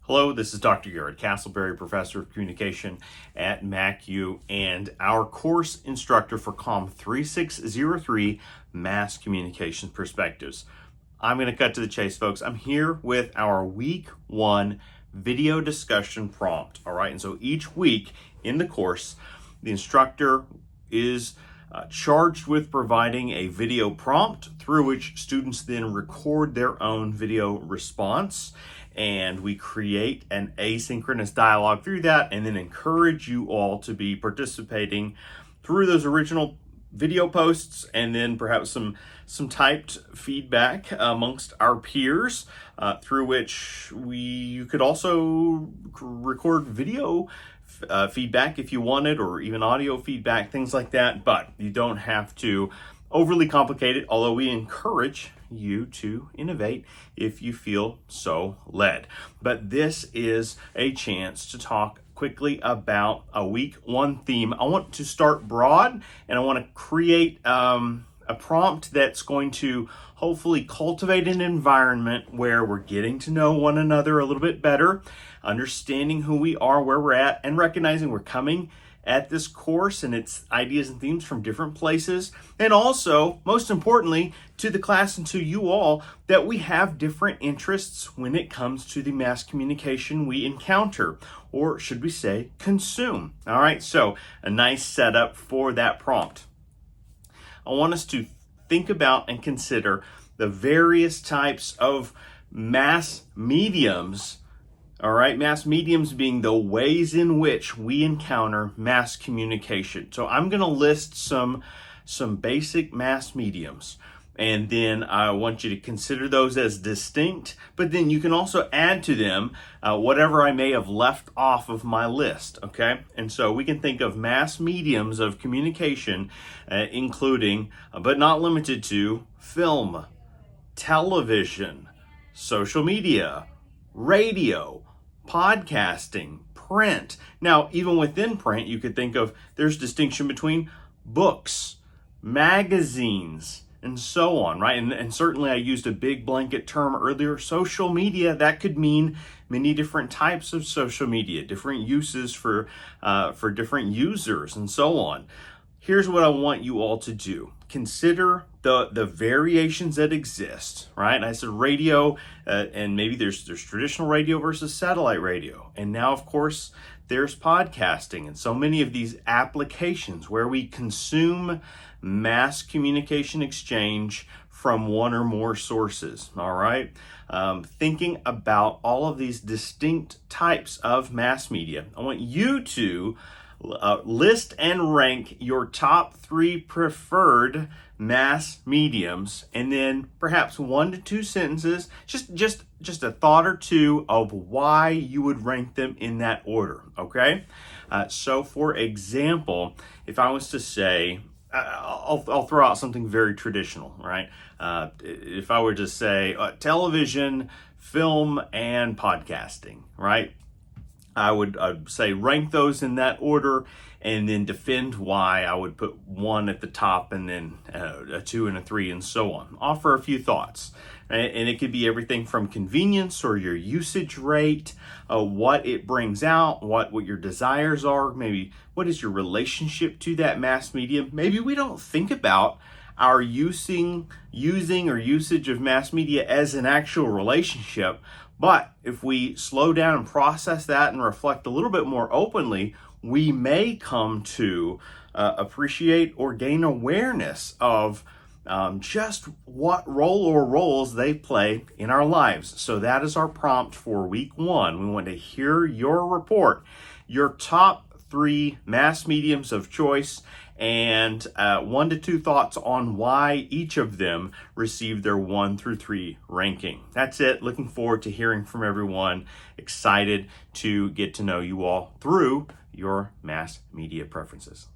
Hello, this is Dr. Garrett Castleberry, Professor of Communication at MacU and our course instructor for Comm 3603, Mass Communication Perspectives. I'm going to cut to the chase, folks. I'm here with our week 1 video discussion prompt. All right, and so each week in the course, the instructor is charged with providing a video prompt through which students then record their own video response. And we create an asynchronous dialogue through that and then encourage you all to be participating through those original video posts and then perhaps some typed feedback amongst our peers through which you could also record video feedback if you wanted, or even audio feedback, things like that. But you don't have to overly complicate it, although we encourage you to innovate if you feel so led. But this is a chance to talk quickly about a week 1 theme. I want to start broad and I want to create a prompt that's going to hopefully cultivate an environment where we're getting to know one another a little bit better, understanding who we are, where we're at, and recognizing we're coming at this course and its ideas and themes from different places, and also, most importantly, to the class and to you all, that we have different interests when it comes to the mass communication we encounter, or should we say, consume. All right, so a nice setup for that prompt. I want us to think about and consider the various types of mass mediums. All right, mass mediums being the ways in which we encounter mass communication. So I'm going to list some basic mass mediums, and then I want you to consider those as distinct, but then you can also add to them whatever I may have left off of my list, okay? And so we can think of mass mediums of communication, including, but not limited to, film, television, social media, radio, podcasting, print. Now, even within print, you could think of there's distinction between books, magazines, and so on, right? And certainly I used a big blanket term earlier, social media. That could mean many different types of social media, different uses for different users, and so on. Here's what I want you all to do. Consider the variations that exist, right? I said radio, and maybe there's traditional radio versus satellite radio. And now, of course, there's podcasting and so many of these applications where we consume mass communication exchange from one or more sources, all right? Thinking about all of these distinct types of mass media, I want you to list and rank your top 3 preferred mass mediums, and then perhaps 1 to 2 sentences, just a thought or two of why you would rank them in that order, okay? So for example, if I was to say, I'll throw out something very traditional, right? If I were to say television, film, and podcasting, right? I'd say rank those in that order and then defend why I would put 1 at the top and then a 2 and a 3 and so on. Offer a few thoughts. Right? And it could be everything from convenience or your usage rate, what it brings out, what your desires are, maybe what is your relationship to that mass medium. Maybe we don't think about our using or usage of mass media as an actual relationship. But if we slow down and process that and reflect a little bit more openly, we may come to appreciate or gain awareness of just what role or roles they play in our lives. So that is our prompt for week 1. We want to hear your report, your top 3 mass mediums of choice, and 1 to 2 thoughts on why each of them received their 1 through 3 ranking. That's it. Looking forward to hearing from everyone. Excited to get to know you all through your mass media preferences.